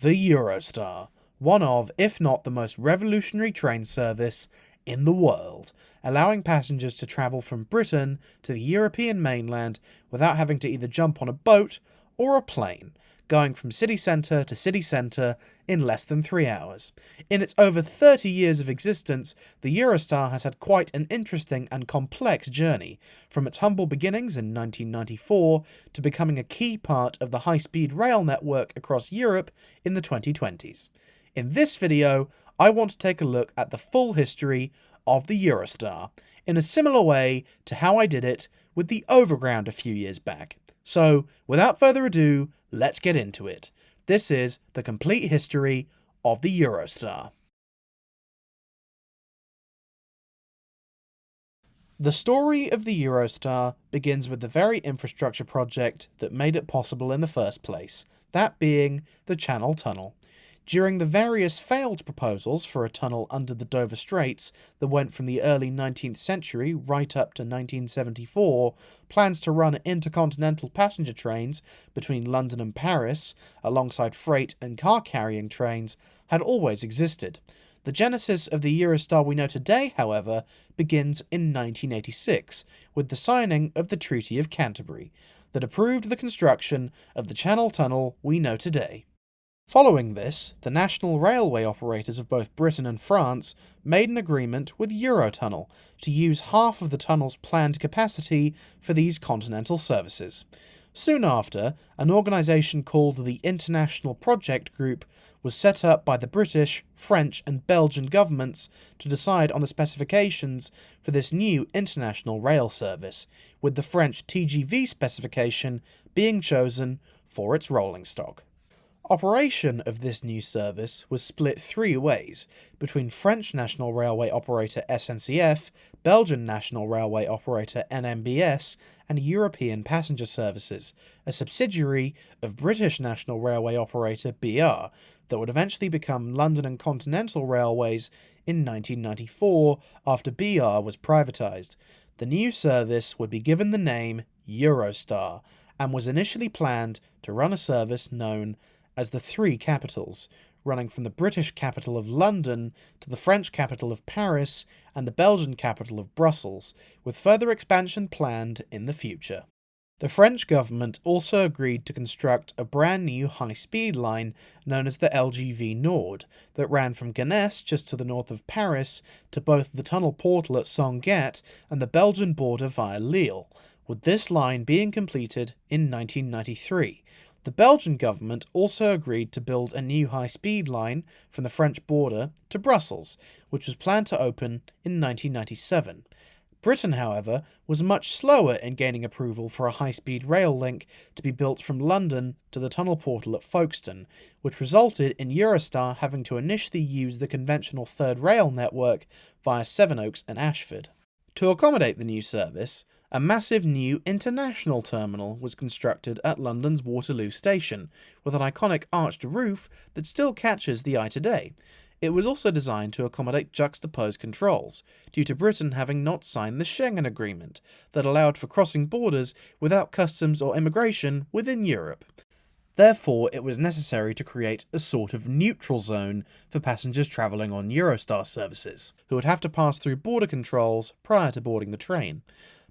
The Eurostar, one of, if not the most revolutionary train service in the world, allowing passengers to travel from Britain to the European mainland without having to either jump on a boat or a plane, going from city centre to city centre in less than 3 hours. In its over 30 years of existence, the Eurostar has had quite an interesting and complex journey, from its humble beginnings in 1994 to becoming a key part of the high-speed rail network across Europe in the 2020s. In this video, I want to take a look at the full history of the Eurostar, in a similar way to how I did it with the Overground a few years back. So, without further ado, let's get into it. This is the complete history of the Eurostar. The story of the Eurostar begins with the very infrastructure project that made it possible in the first place, that being the Channel Tunnel. During the various failed proposals for a tunnel under the Dover Straits that went from the early 19th century right up to 1974, plans to run intercontinental passenger trains between London and Paris, alongside freight and car-carrying trains, had always existed. The genesis of the Eurostar we know today, however, begins in 1986, with the signing of the Treaty of Canterbury, that approved the construction of the Channel Tunnel we know today. Following this, the national railway operators of both Britain and France made an agreement with Eurotunnel to use half of the tunnel's planned capacity for these continental services. Soon after, an organisation called the International Project Group was set up by the British, French and Belgian governments to decide on the specifications for this new international rail service, with the French TGV specification being chosen for its rolling stock. Operation of this new service was split 3 ways, between French national railway operator SNCF, Belgian national railway operator NMBS, and European Passenger Services, a subsidiary of British national railway operator BR, that would eventually become London and Continental Railways in 1994 after BR was privatised. The new service would be given the name Eurostar, and was initially planned to run a service known as the Three Capitals, running from the British capital of London to the French capital of Paris and the Belgian capital of Brussels, with further expansion planned in the future. The French government also agreed to construct a brand new high-speed line known as the LGV Nord that ran from Gonesse, just to the north of Paris, to both the tunnel portal at Sanguet and the Belgian border via Lille, with this line being completed in 1993. The Belgian government also agreed to build a new high-speed line from the French border to Brussels, which was planned to open in 1997. Britain, however, was much slower in gaining approval for a high-speed rail link to be built from London to the tunnel portal at Folkestone, which resulted in Eurostar having to initially use the conventional third rail network via Sevenoaks and Ashford. To accommodate the new service, a massive new international terminal was constructed at London's Waterloo Station, with an iconic arched roof that still catches the eye today. It was also designed to accommodate juxtaposed controls, due to Britain having not signed the Schengen Agreement, that allowed for crossing borders without customs or immigration within Europe. Therefore, it was necessary to create a sort of neutral zone for passengers travelling on Eurostar services, who would have to pass through border controls prior to boarding the train.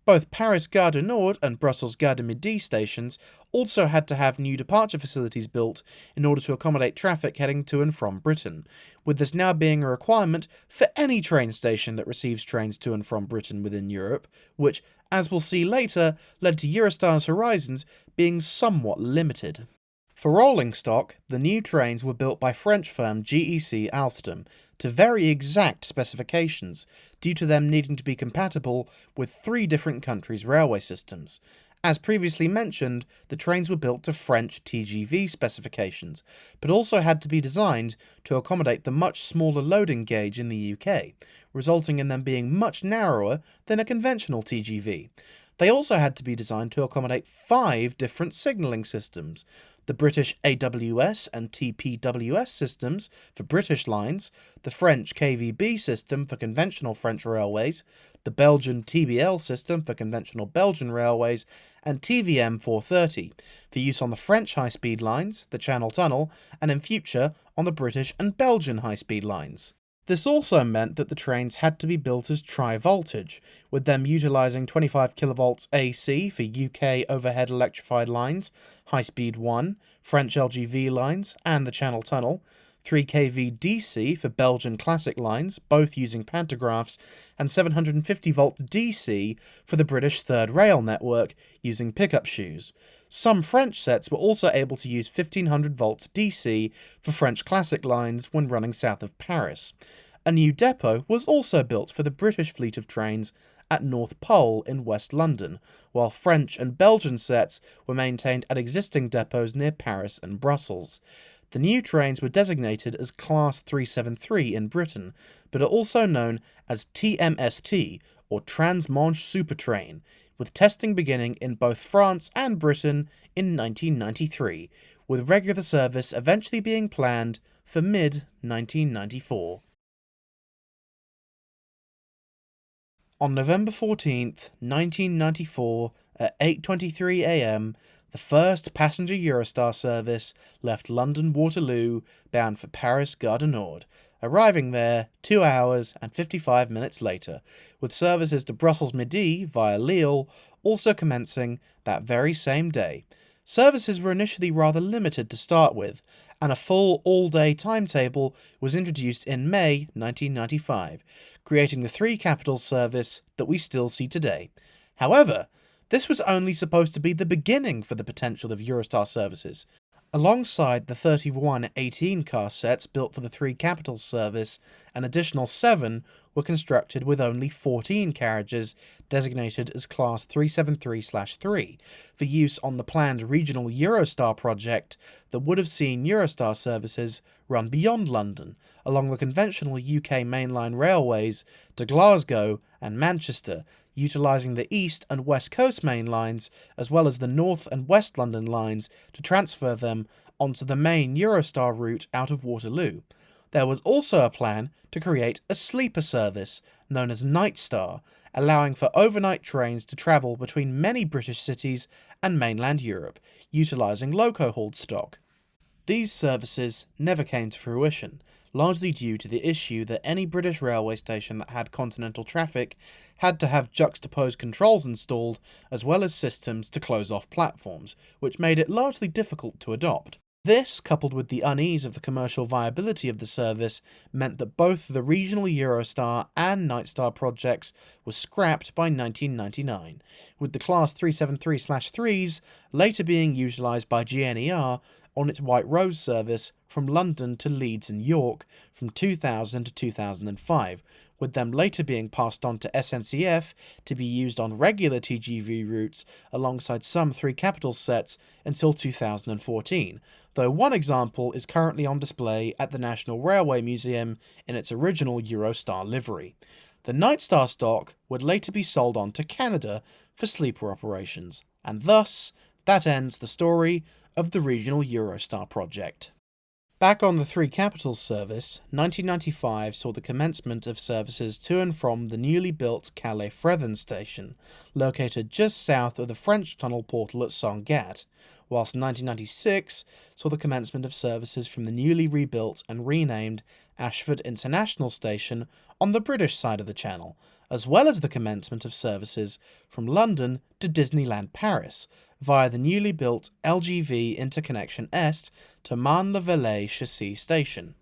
Both Paris Gare du Nord and Brussels Gare du Midi stations also had to have new departure facilities built in order to accommodate traffic heading to and from Britain, with this now being a requirement for any train station that receives trains to and from Britain within Europe, which, as we'll see later, led to Eurostar's horizons being somewhat limited. For rolling stock, the new trains were built by French firm GEC Alstom to very exact specifications, due to them needing to be compatible with 3 different countries' railway systems. As previously mentioned, the trains were built to French TGV specifications, but also had to be designed to accommodate the much smaller loading gauge in the UK, resulting in them being much narrower than a conventional TGV. They also had to be designed to accommodate 5 different signalling systems: the British AWS and TPWS systems for British lines, the French KVB system for conventional French railways, the Belgian TBL system for conventional Belgian railways, and TVM 430 for use on the French high-speed lines, the Channel Tunnel, and in future on the British and Belgian high-speed lines. This also meant that the trains had to be built as tri-voltage, with them utilising 25 kV AC for UK overhead electrified lines, High-Speed 1, French LGV lines, and the Channel Tunnel, 3 kV DC for Belgian classic lines, both using pantographs, and 750 volt DC for the British Third Rail network using pickup shoes. Some French sets were also able to use 1500 volts DC for French classic lines when running south of Paris. A new depot was also built for the British fleet of trains at North Pole in West London, while French and Belgian sets were maintained at existing depots near Paris and Brussels. The new trains were designated as Class 373 in Britain, but are also known as TMST, or Trans-Manche Supertrain, with testing beginning in both France and Britain in 1993, with regular service eventually being planned for mid-1994. On November 14th, 1994, at 8:23 a.m, the first passenger Eurostar service left London Waterloo bound for Paris Gare du Nord, arriving there 2 hours and 55 minutes later, with services to Brussels Midi via Lille also commencing that very same day. Services were initially rather limited to start with, and a full all-day timetable was introduced in May 1995, creating the three capitals service that we still see today. However, this was only supposed to be the beginning for the potential of Eurostar services. Alongside the 31 18-car sets built for the three capitals service, an additional 7 were constructed with only 14 carriages designated as Class 373/3 for use on the planned regional Eurostar project that would have seen Eurostar services run beyond London, along the conventional UK mainline railways to Glasgow and Manchester, utilising the East and West Coast main lines, as well as the North and West London lines to transfer them onto the main Eurostar route out of Waterloo. There was also a plan to create a sleeper service, known as Nightstar, allowing for overnight trains to travel between many British cities and mainland Europe, utilising loco-hauled stock. These services never came to fruition, largely due to the issue that any British railway station that had continental traffic had to have juxtaposed controls installed, as well as systems to close off platforms, which made it largely difficult to adopt. This, coupled with the unease of the commercial viability of the service, meant that both the regional Eurostar and Nightstar projects were scrapped by 1999, with the Class 373/3s later being utilised by GNER on its White Rose service from London to Leeds and York from 2000 to 2005, with them later being passed on to SNCF to be used on regular TGV routes alongside some three capitals sets until 2014, though one example is currently on display at the National Railway Museum in its original Eurostar livery. The Nightstar stock would later be sold on to Canada for sleeper operations, and thus that ends the story of the regional Eurostar project. Back on the three capitals service, 1995 saw the commencement of services to and from the newly built Calais-Fréthun station, located just south of the French tunnel portal at Sangatte, whilst 1996 saw the commencement of services from the newly rebuilt and renamed Ashford International Station on the British side of the Channel, as well as the commencement of services from London to Disneyland Paris, via the newly built LGV Interconnection Est to Marne-le-Vallée Chassis Station.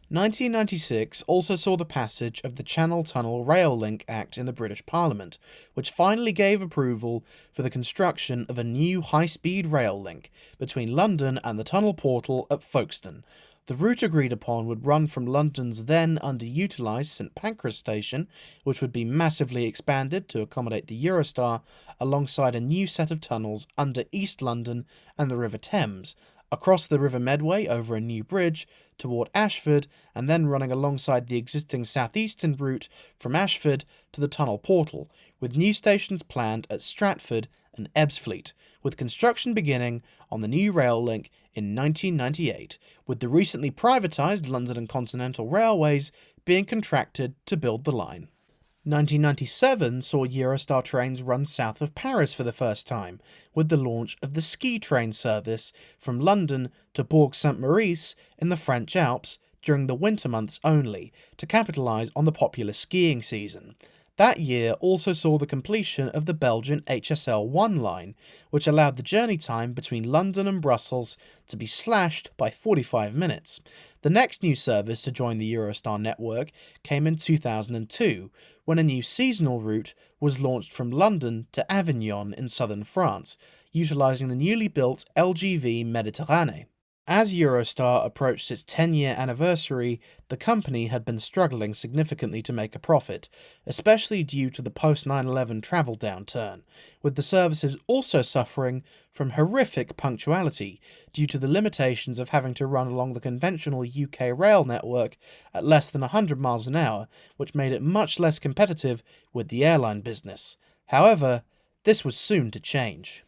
1996 also saw the passage of the Channel Tunnel Rail Link Act in the British Parliament, which finally gave approval for the construction of a new high-speed rail link between London and the tunnel portal at Folkestone. The route agreed upon would run from London's then underutilised St Pancras station, which would be massively expanded to accommodate the Eurostar, alongside a new set of tunnels under East London and the River Thames, across the River Medway over a new bridge toward Ashford, and then running alongside the existing southeastern route from Ashford to the tunnel portal, with new stations planned at Stratford and Ebbsfleet, with construction beginning on the new rail link in 1998, with the recently privatised London and Continental Railways being contracted to build the line. 1997 saw Eurostar trains run south of Paris for the first time, with the launch of the ski train service from London to Bourg-Saint-Maurice in the French Alps during the winter months only, to capitalise on the popular skiing season. That year also saw the completion of the Belgian HSL1 line, which allowed the journey time between London and Brussels to be slashed by 45 minutes. The next new service to join the Eurostar network came in 2002, when a new seasonal route was launched from London to Avignon in southern France, utilising the newly built LGV Méditerranée. As Eurostar approached its 10-year anniversary, the company had been struggling significantly to make a profit, especially due to the post-9/11 travel downturn, with the services also suffering from horrific punctuality due to the limitations of having to run along the conventional UK rail network at less than 100 miles an hour, which made it much less competitive with the airline business. However, this was soon to change.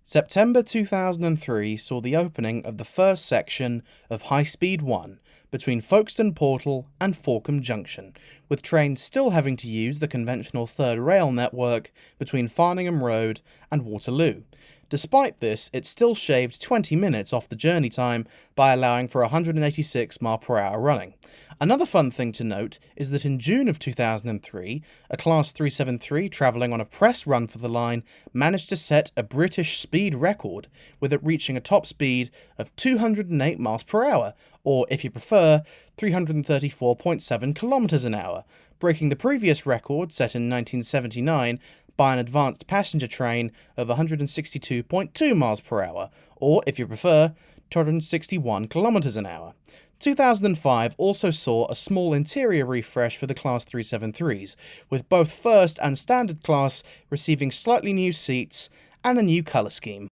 September 2003 saw the opening of the first section of High Speed 1 between Folkestone Portal and Falkham Junction, with trains still having to use the conventional third rail network between Farningham Road and Waterloo. Despite this, it still shaved 20 minutes off the journey time by allowing for 186 mph running. Another fun thing to note is that in June of 2003, a Class 373 travelling on a press run for the line managed to set a British speed record, with it reaching a top speed of 208 mph, or if you prefer, 334.7 km an hour, breaking the previous record set in 1979 by an advanced passenger train of 162.2 mph, or if you prefer, 261 km an hour. 2005 also saw a small interior refresh for the Class 373s, with both first and standard class receiving slightly new seats and a new colour scheme.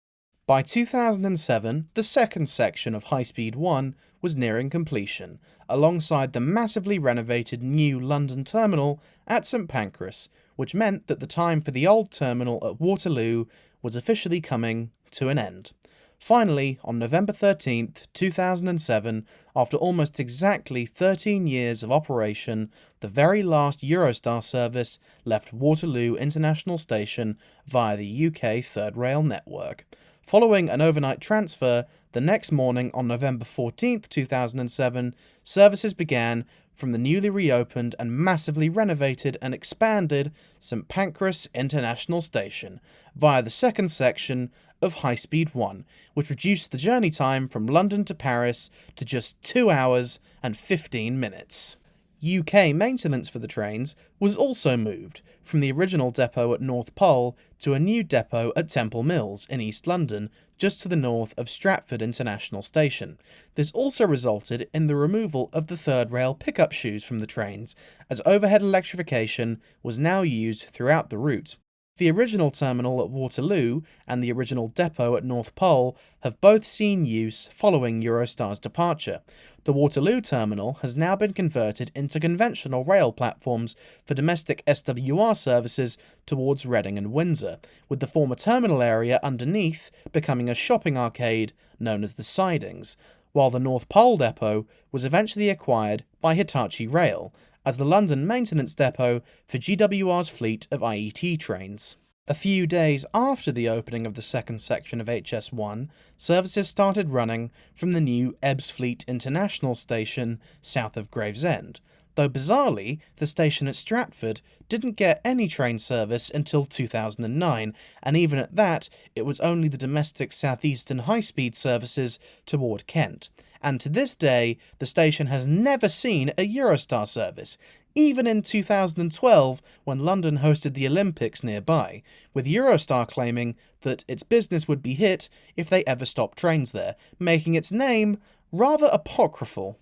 By 2007, the second section of High Speed 1 was nearing completion, alongside the massively renovated new London terminal at St Pancras, which meant that the time for the old terminal at Waterloo was officially coming to an end. Finally, on November 13th, 2007, after almost exactly 13 years of operation, the very last Eurostar service left Waterloo International Station via the UK Third Rail network. Following an overnight transfer, the next morning on November 14th, 2007, services began from the newly reopened and massively renovated and expanded St Pancras International Station via the second section of High Speed 1, which reduced the journey time from London to Paris to just 2 hours and 15 minutes. UK maintenance for the trains was also moved from the original depot at North Pole to a new depot at Temple Mills in East London, just to the north of Stratford International Station. This also resulted in the removal of the third rail pickup shoes from the trains, as overhead electrification was now used throughout the route. The original terminal at Waterloo and the original depot at North Pole have both seen use following Eurostar's departure. The Waterloo terminal has now been converted into conventional rail platforms for domestic SWR services towards Reading and Windsor, with the former terminal area underneath becoming a shopping arcade known as the Sidings, while the North Pole depot was eventually acquired by Hitachi Rail as the London maintenance depot for GWR's fleet of IET trains. A few days after the opening of the second section of HS1, services started running from the new Ebbsfleet International Station south of Gravesend, though bizarrely, the station at Stratford didn't get any train service until 2009, and even at that, it was only the domestic southeastern high-speed services toward Kent. And to this day, the station has never seen a Eurostar service, even in 2012 when London hosted the Olympics nearby, with Eurostar claiming that its business would be hit if they ever stopped trains there, making its name rather apocryphal.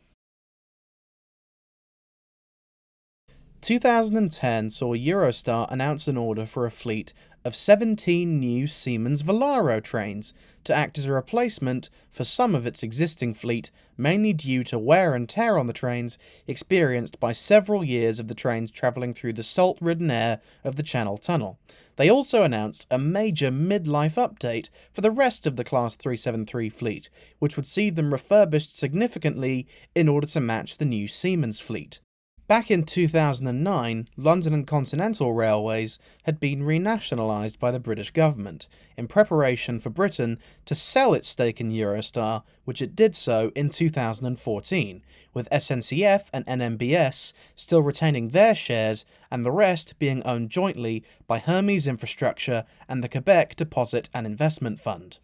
2010 saw Eurostar announce an order for a fleet of 17 new Siemens Velaro trains to act as a replacement for some of its existing fleet, mainly due to wear and tear on the trains experienced by several years of the trains travelling through the salt-ridden air of the Channel Tunnel. They also announced a major mid-life update for the rest of the Class 373 fleet, which would see them refurbished significantly in order to match the new Siemens fleet. Back in 2009, London and Continental Railways had been renationalised by the British government, in preparation for Britain to sell its stake in Eurostar, which it did so in 2014, with SNCF and NMBS still retaining their shares and the rest being owned jointly by Hermes Infrastructure and the Quebec Deposit and Investment Fund.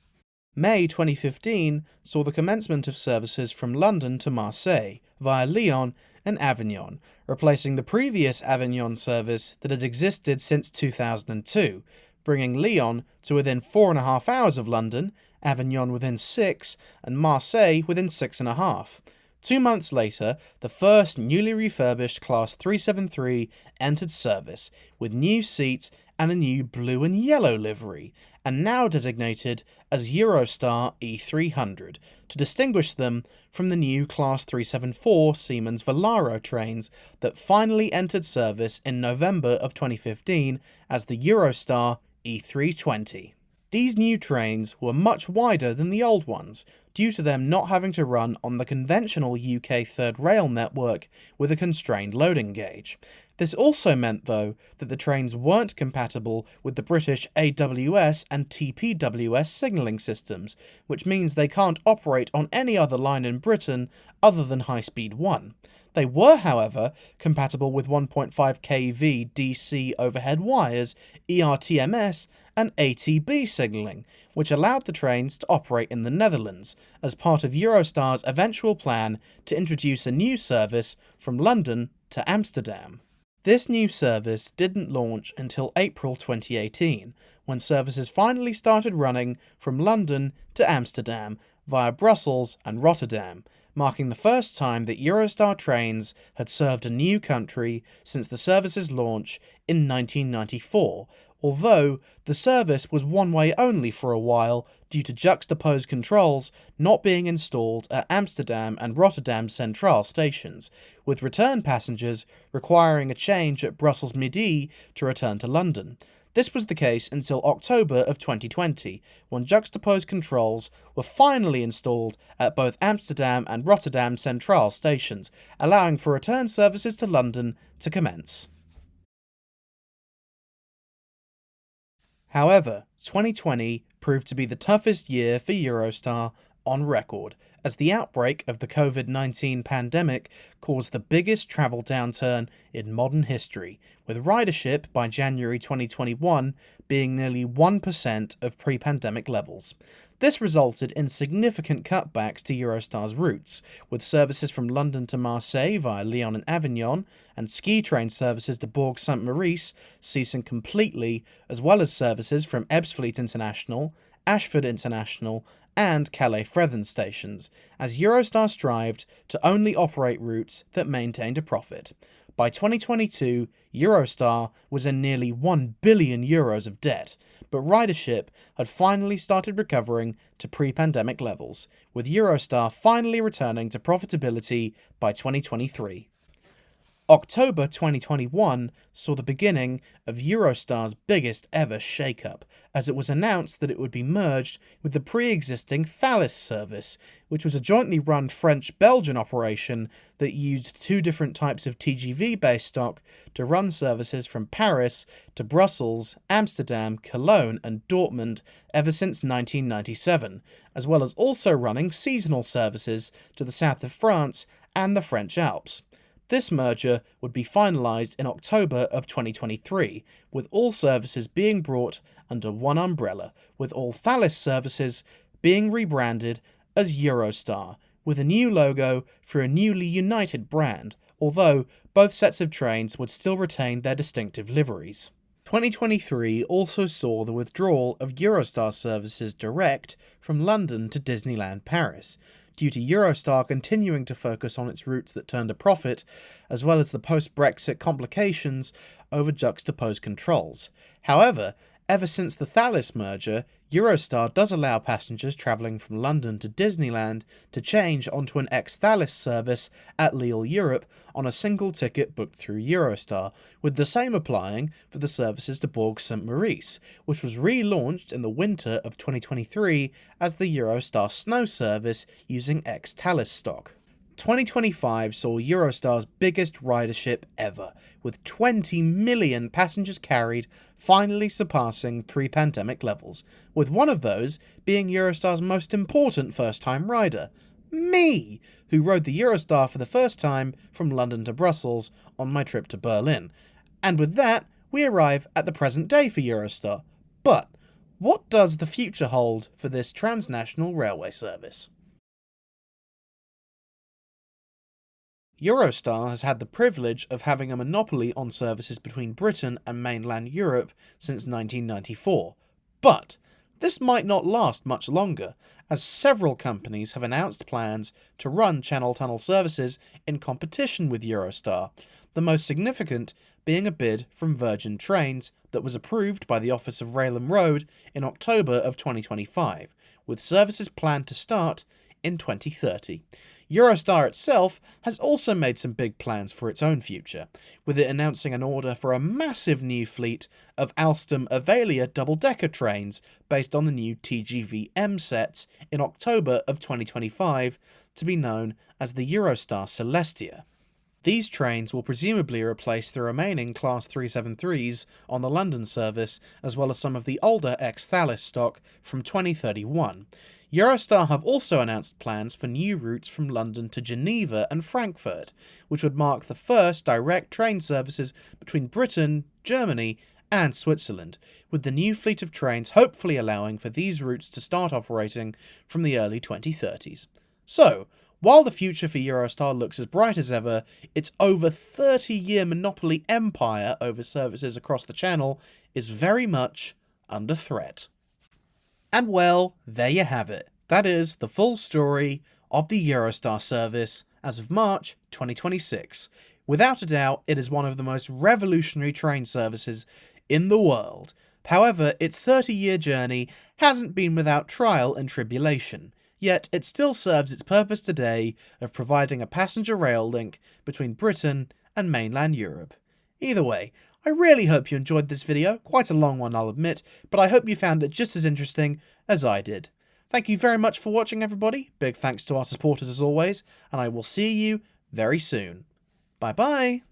May 2015 saw the commencement of services from London to Marseille via Lyon and Avignon, replacing the previous Avignon service that had existed since 2002, bringing Lyon to within 4.5 hours of London, Avignon within 6, and Marseille within 6.5. 2 months later, the first newly refurbished Class 373 entered service, with new seats and a new blue and yellow livery, and now designated as Eurostar E300, to distinguish them from the new Class 374 Siemens Velaro trains that finally entered service in November of 2015 as the Eurostar E320. These new trains were much wider than the old ones, due to them not having to run on the conventional UK third rail network with a constrained loading gauge. This also meant, though, that the trains weren't compatible with the British AWS and TPWS signalling systems, which means they can't operate on any other line in Britain other than High Speed 1. They were, however, compatible with 1.5 kV DC overhead wires, ERTMS, and ATB signalling, which allowed the trains to operate in the Netherlands, as part of Eurostar's eventual plan to introduce a new service from London to Amsterdam. This new service didn't launch until April 2018, when services finally started running from London to Amsterdam via Brussels and Rotterdam, marking the first time that Eurostar trains had served a new country since the service's launch in 1994, although the service was one-way only for a while due to juxtaposed controls not being installed at Amsterdam and Rotterdam Centraal stations, with return passengers requiring a change at Brussels Midi to return to London. This was the case until October of 2020, when juxtaposed controls were finally installed at both Amsterdam and Rotterdam Centraal stations, allowing for return services to London to commence. However, 2020 proved to be the toughest year for Eurostar on record, as the outbreak of the COVID-19 pandemic caused the biggest travel downturn in modern history, with ridership by January 2021 being nearly 1% of pre-pandemic levels. This resulted in significant cutbacks to Eurostar's routes, with services from London to Marseille via Lyon and Avignon, and ski train services to Bourg-Saint-Maurice ceasing completely, as well as services from Ebbsfleet International, Ashford International, and Calais-Frethen stations, as Eurostar strived to only operate routes that maintained a profit. By 2022, Eurostar was in nearly €1 billion of debt, but ridership had finally started recovering to pre-pandemic levels, with Eurostar finally returning to profitability by 2023. October 2021 saw the beginning of Eurostar's biggest ever shake-up, as it was announced that it would be merged with the pre-existing Thalys service, which was a jointly run French-Belgian operation that used 2 different types of TGV-based stock to run services from Paris to Brussels, Amsterdam, Cologne and Dortmund ever since 1997, as well as also running seasonal services to the south of France and the French Alps. This merger would be finalised in October of 2023, with all services being brought under one umbrella, with all Thalys services being rebranded as Eurostar, with a new logo for a newly united brand, although both sets of trains would still retain their distinctive liveries. 2023 also saw the withdrawal of Eurostar services direct from London to Disneyland Paris, due to Eurostar continuing to focus on its routes that turned a profit, as well as the post-Brexit complications over juxtaposed controls. However, Ever since the Thalys merger, Eurostar does allow passengers travelling from London to Disneyland to change onto an ex-Thalys service at Lille, Europe on a single ticket booked through Eurostar, with the same applying for the services to Bourg Saint-Maurice, which was relaunched in the winter of 2023 as the Eurostar Snow service using ex-Thalys stock. 2025 saw Eurostar's biggest ridership ever, with 20 million passengers carried, finally surpassing pre-pandemic levels, with one of those being Eurostar's most important first-time rider, me, who rode the Eurostar for the first time from London to Brussels on my trip to Berlin. And with that, we arrive at the present day for Eurostar. But what does the future hold for this transnational railway service? Eurostar has had the privilege of having a monopoly on services between Britain and mainland Europe since 1994, but this might not last much longer, as several companies have announced plans to run Channel Tunnel services in competition with Eurostar, the most significant being a bid from Virgin Trains that was approved by the Office of Rail and Road in October of 2025, with services planned to start in 2030. Eurostar itself has also made some big plans for its own future, with it announcing an order for a massive new fleet of Alstom Avelia double-decker trains based on the new TGV-M sets in October of 2025 to be known as the Eurostar Celestia. These trains will presumably replace the remaining Class 373s on the London service, as well as some of the older ex-Thalys stock from 2031. Eurostar have also announced plans for new routes from London to Geneva and Frankfurt, which would mark the first direct train services between Britain, Germany and Switzerland, with the new fleet of trains hopefully allowing for these routes to start operating from the early 2030s. So, while the future for Eurostar looks as bright as ever, its over 30-year monopoly empire over services across the Channel is very much under threat. And well, there you have it. That is the full story of the Eurostar service as of March 2026. Without a doubt, it is one of the most revolutionary train services in the world. However, its 30-year journey hasn't been without trial and tribulation. Yet it still serves its purpose today of providing a passenger rail link between Britain and mainland Europe. Either way, I really hope you enjoyed this video, quite a long one I'll admit, but I hope you found it just as interesting as I did. Thank you very much for watching everybody, big thanks to our supporters as always, and I will see you very soon. Bye bye!